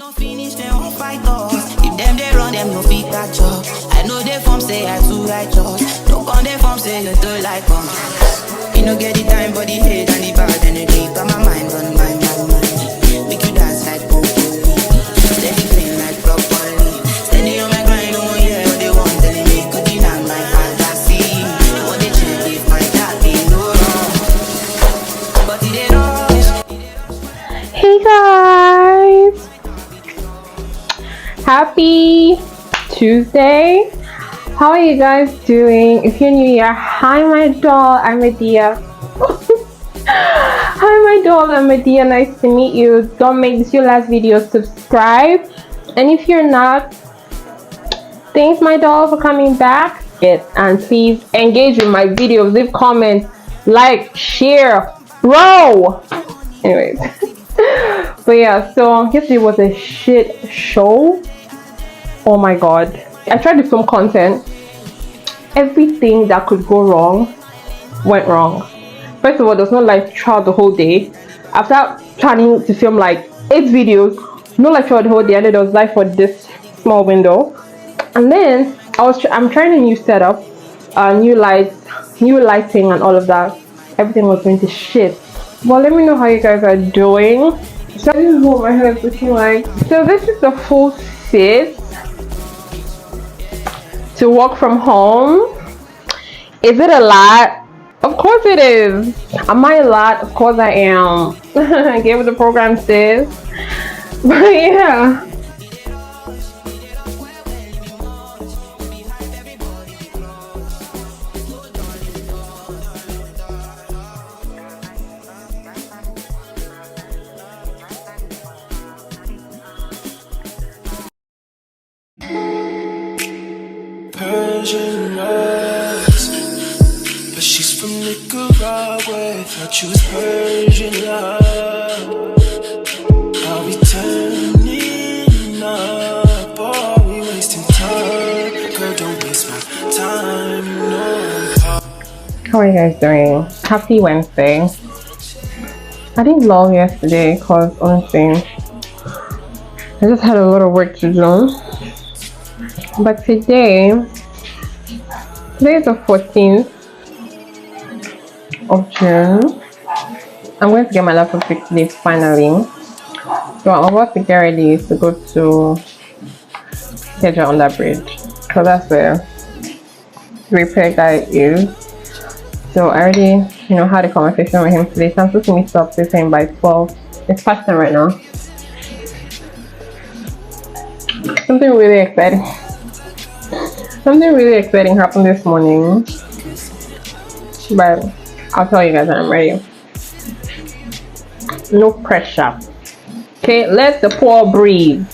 no finish, they won't fight us. If them they run, them no fit catch up. I know they from say I too righteous. No con they from say you too like us. You no get the time for the hate and the bad energy. Got my mind on my mind. Make you dance like broccoli. Steady clean like broccoli. Steady on my grind, oh yeah, what they want telling me could deny my fantasy. They want to check if my dad be no wrong. But it ain't rush. Hey guys, happy Tuesday. How are you guys doing? If you're new here, hi my doll, I'm Adiah. Hi my doll, I'm Adiah. Nice to meet you. Don't make this your last video. Subscribe, and if you're not, thanks my doll for coming back. And please engage with my videos, leave comments, like, share, roll. Anyways. But yeah, so yesterday was a shit show. Oh my god, I tried to film content. Everything that could go wrong went wrong. First of all, there's no live throughout the whole day. After planning to film like 8 videos, no live throughout the whole day, and then there was live for this small window. And then I'm trying a new setup, new lights, new lighting, and all of that. Everything was going to shit. Well, let me know how you guys are doing. So this is what my hair is looking like. So this is the full fit to work from home. Is it a lot? Of course it is. Am I a lot? Of course I am. I gave it the program says. But yeah. Persian rose, but she's from Nicaragua. Thought she was Persian love. Are we turning up? Are we wasting time? Girl, don't waste my time. No. How are you guys doing? Happy Wednesday. I didn't vlog yesterday because honestly I just had a lot of work to do. But today is the 14th of June. I'm going to get my laptop fixed today finally. So I'm about to get ready to go to Adiah on that bridge. So that's where the repair guy is. So I already, had a conversation with him today. So I'm supposed to meet up with him by 12. It's past 10 right now. Something really exciting happened this morning, but I'll tell you guys when I'm ready. No pressure. Okay, let the poor breathe.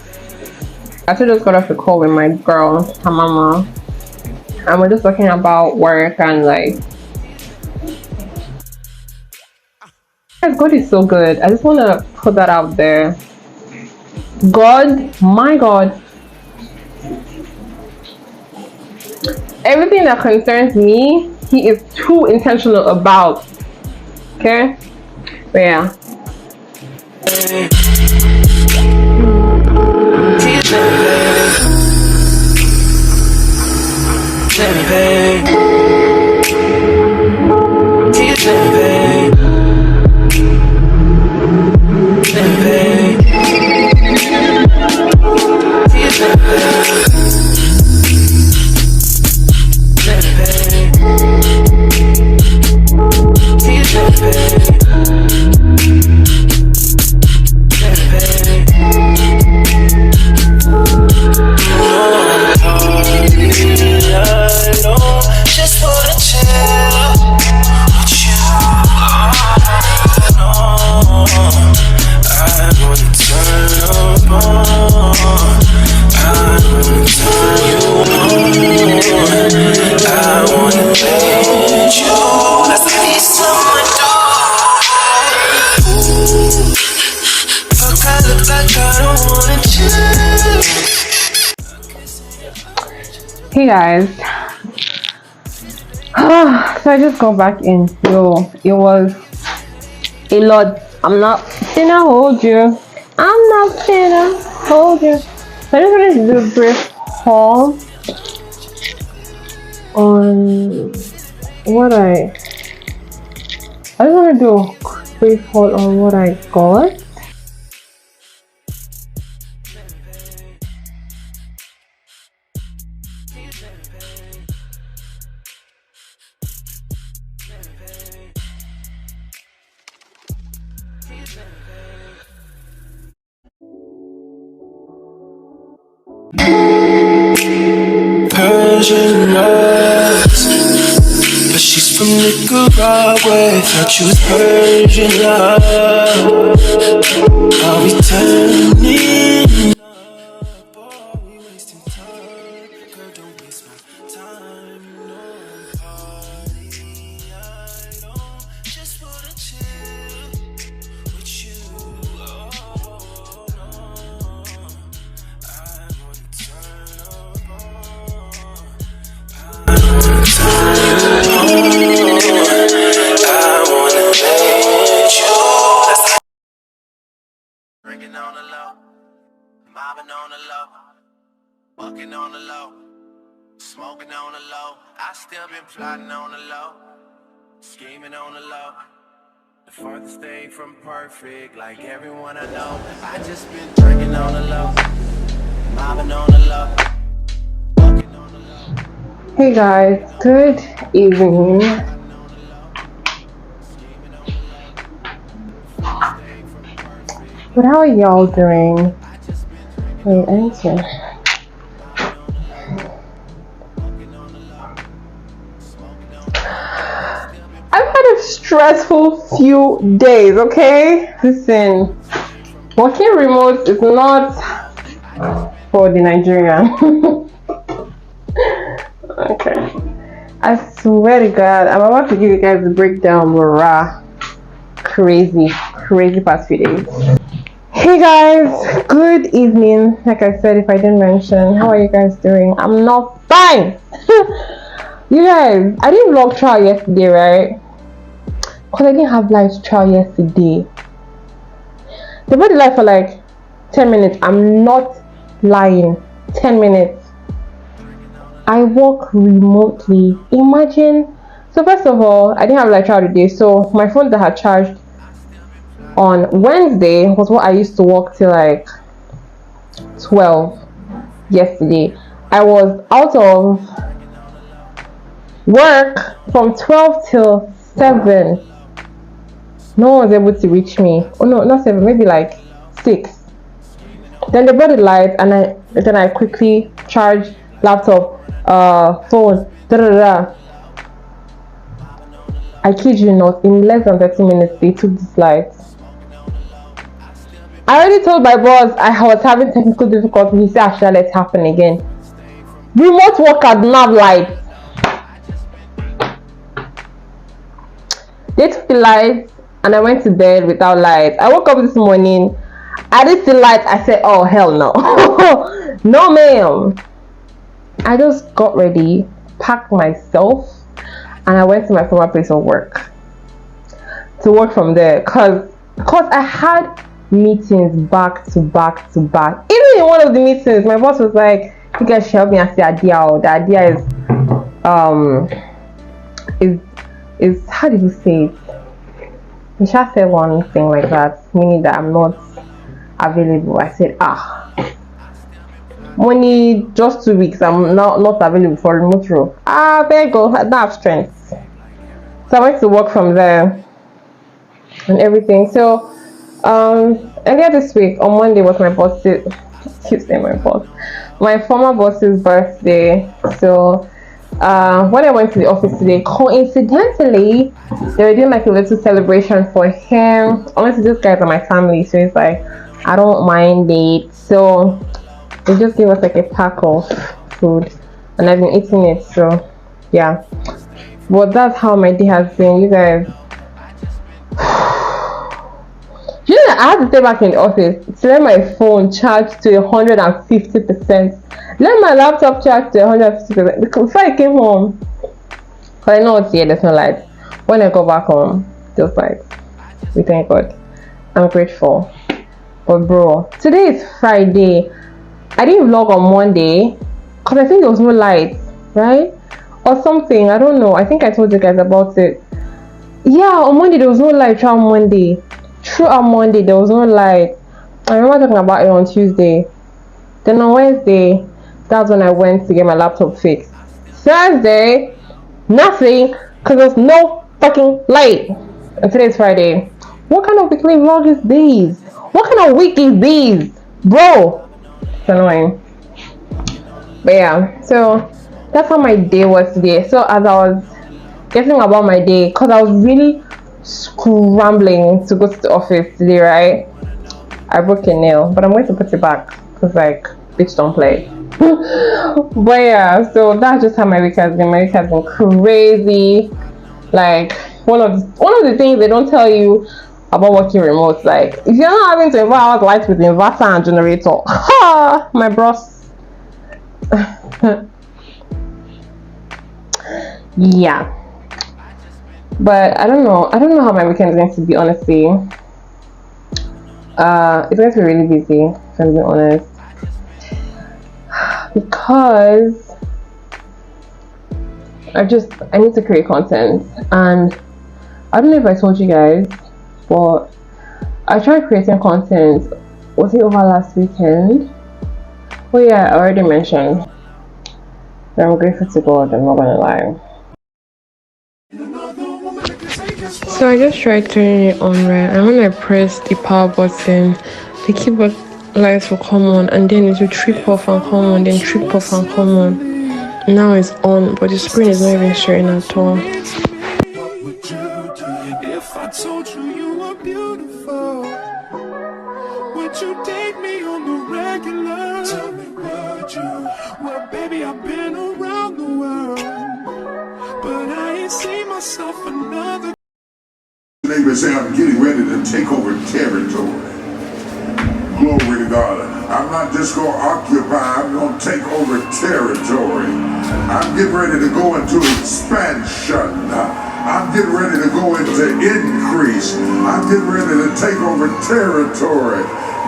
I just got off the call with my girl, her mama, and we're just talking about work and like, God is so good. I just want to put that out there. God, my God, everything that concerns me, he is too intentional about. Okay? But yeah. Hey guys, so I just got back in. Yo, it was a lot. I'm not gonna hold you. I'm not gonna hold you. So I just wanted to do a brief haul on what I just want to do a brief haul on what I got. Persian rose, but she's from Nicaragua. Thought you was Persian love. Are we turning up? Are we wasting time? Girl, don't waste my time. No party. I don't just wanna chill with you. Oh no, I wanna turn up on. Drinking on the low, mobbing on the low, bucking on the low, smoking on the low. I still been plotting on the low, scheming on the low. The farthest thing from perfect, like everyone I know. I just been drinking on the low, mobbing on the low, bucking on the low. Hey guys, good evening. But how are y'all doing? Wait, I need to. I've had a stressful few days, okay? Listen, working remote is not for the Nigerian. Okay. I swear to God, I'm about to give you guys a breakdown. Rah. Crazy past few days. Hey guys, good evening. Like I said, if I didn't mention, how are you guys doing? I'm not fine. You guys, I didn't vlog trial yesterday, right? Because I didn't have live trial yesterday. They put the live for like 10 minutes. I'm not lying. 10 minutes. I work remotely. Imagine. So first of all, I didn't have live trial today. So my phone that I had charged on Wednesday was what I used to work till like 12 yesterday. I was out of work from 12 till 7. No one was able to reach me. Oh no, not 7, maybe like 6. Then they brought the light and then I quickly charged laptop, phone, I kid you not, in less than 30 minutes they took this light. I already told my boss I was having technical difficulties. He said I should let it happen again. Remote workers don't have lights. They took the lights and I went to bed without lights. I woke up this morning, I didn't see lights. I said, oh hell no. No ma'am. I just got ready, packed myself, and I went to my former place of work to work from there because I had meetings back to back to back. Even in one of the meetings, my boss was like, you guys should help me and see Adiah. The idea is how did you say it? He just said one thing like that, meaning that I'm not available. I said, only just 2 weeks I'm not available for remote role. There you go. I don't have strength. So I went to work from there and everything. So earlier this week on Monday was my boss's my former boss's birthday. So when I went to the office today, coincidentally they were doing like a little celebration for him. Honestly, these guys are my family, so it's like I don't mind it. So they just gave us like a pack of food and I've been eating it. So yeah, but that's how my day has been, you guys. You know, I had to stay back in the office to let my phone charge to 150%. Let my laptop charge to 150% because before I came home, because I know it's here, there's no light. When I go back home, just like, we thank God. I'm grateful. But bro, today is Friday. I didn't vlog on Monday because I think there was no light, right? Or something. I don't know. I think I told you guys about it. Yeah, on Monday there was no light throughout Monday. Throughout Monday there was no light. I remember talking about it on Tuesday. Then on Wednesday, that's when I went to get my laptop fixed. Thursday, nothing, because there's no fucking light. And today's Friday. What kind of weekly vlog is this? What kind of week is this? Bro, it's annoying. But yeah, so that's how my day was today. So as I was getting about my day, because I was really scrambling to go to the office today, right? I broke a nail, but I'm going to put it back because, like, bitch, don't play. But yeah, so that's just how my week has been. My week has been crazy. Like, one of the things they don't tell you about working remote, like, if you're not having 24 hours light with inverter and generator, my bros. Yeah, but I don't know how my weekend is going to be, honestly. It's going to be really busy, if I'm being honest, because I need to create content. And I don't know if I told you guys, but I tried creating content, was it over last weekend? Oh yeah, I already mentioned. I'm grateful to God, I'm not gonna lie. So I just tried turning it on, right? And when I press the power button, the keyboard lights will come on, and then it will trip off and come on, then trip off and come on. Now it's on, but the screen is not even showing at all. What would you do if I told you you were beautiful? Would you date me on the regular? Tell me, would you? Well, baby, I've been around the world, but I ain't seen myself another. Neighbors say I'm getting ready to take over territory. Glory to God. I'm not just going to occupy, I'm going to take over territory. I'm getting ready to go into expansion. I'm getting ready to go into increase. I'm getting ready to take over territory.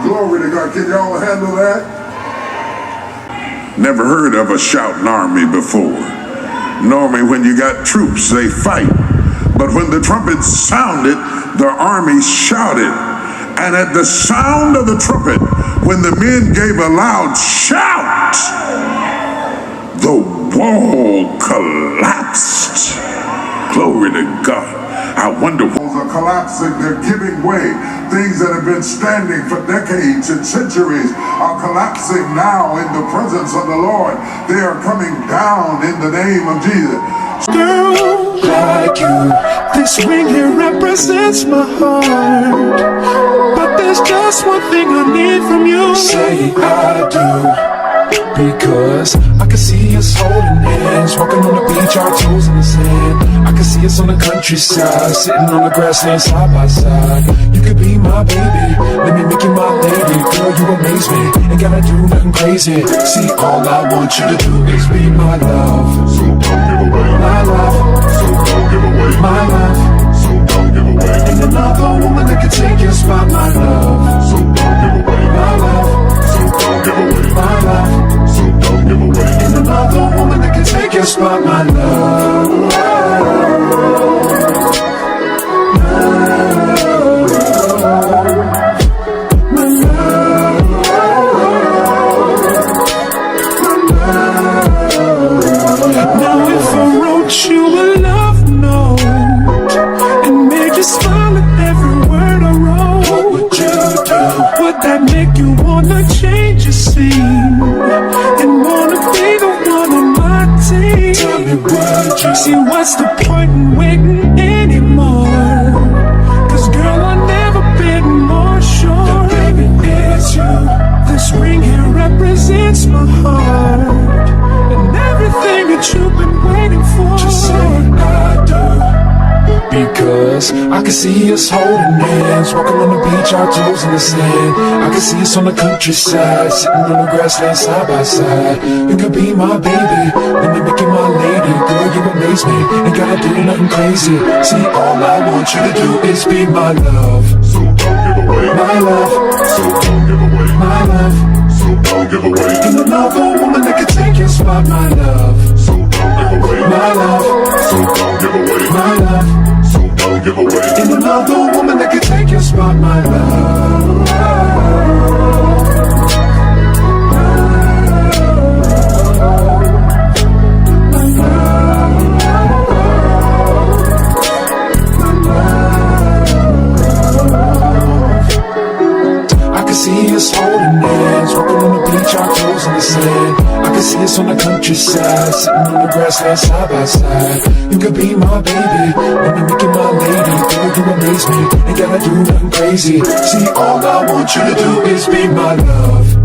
Glory to God. Can y'all handle that? Never heard of a shouting army before. Normally when you got troops, they fight. But when the trumpet sounded, the army shouted. And at the sound of the trumpet, when the men gave a loud shout, the wall collapsed. Glory to God. I wonder walls are collapsing, they're giving way. Things that have been standing for decades and centuries are collapsing now in the presence of the Lord. They are coming down in the name of Jesus. Girl like you, this ring here represents my heart. But there's just one thing I need from you. Say I do. Because I can see us holding hands, walking on the beach, our toes in the sand. I can see us on the countryside, sitting on the grassland side by side. You could be my baby, let me make you my lady. Girl, you amaze me, ain't gotta do nothing crazy. See, all I want you to do is be my love. So don't give away my love. So don't give away my love. So don't give away. Ain't another woman that can take your spot, my love. So don't give away my love. So don't give away my love. So don't give away. Ain't another woman that can take your spot, my love. Now if I wrote you a love note and made you smile at every word I wrote, what would you do? Would that make you wanna change your scene and wanna be the one on my team? Tell me, would you? See, what's the point in waiting anymore? Cause girl, I've never been more sure that baby it's you. This ring here represents my heart and everything that you've been waiting for. Just say I do. Because I can see us holding hands, walking on the beach, our toes in the sand. I can see us on the countryside, sitting on the grassland side by side. You could be my baby, let me make you my lady. Girl, you amaze me, ain't gotta do nothing crazy. See, all I want you to do is be my love. So don't give away my love. So don't give away my love. So don't give away. Ain't another woman that can take your spot, my love. So don't give away my love. So don't give away my love. So don't give away. Ain't another woman that can take your spot, my love. I can see us holding hands, walking on the beach, our toes in the sand. I can see us on the countryside, sitting on the grassland side by side. You could be my baby, wanna make you my lady. Girl, you amaze me, ain't gotta do nothing crazy. See, all I want you to do is be my love.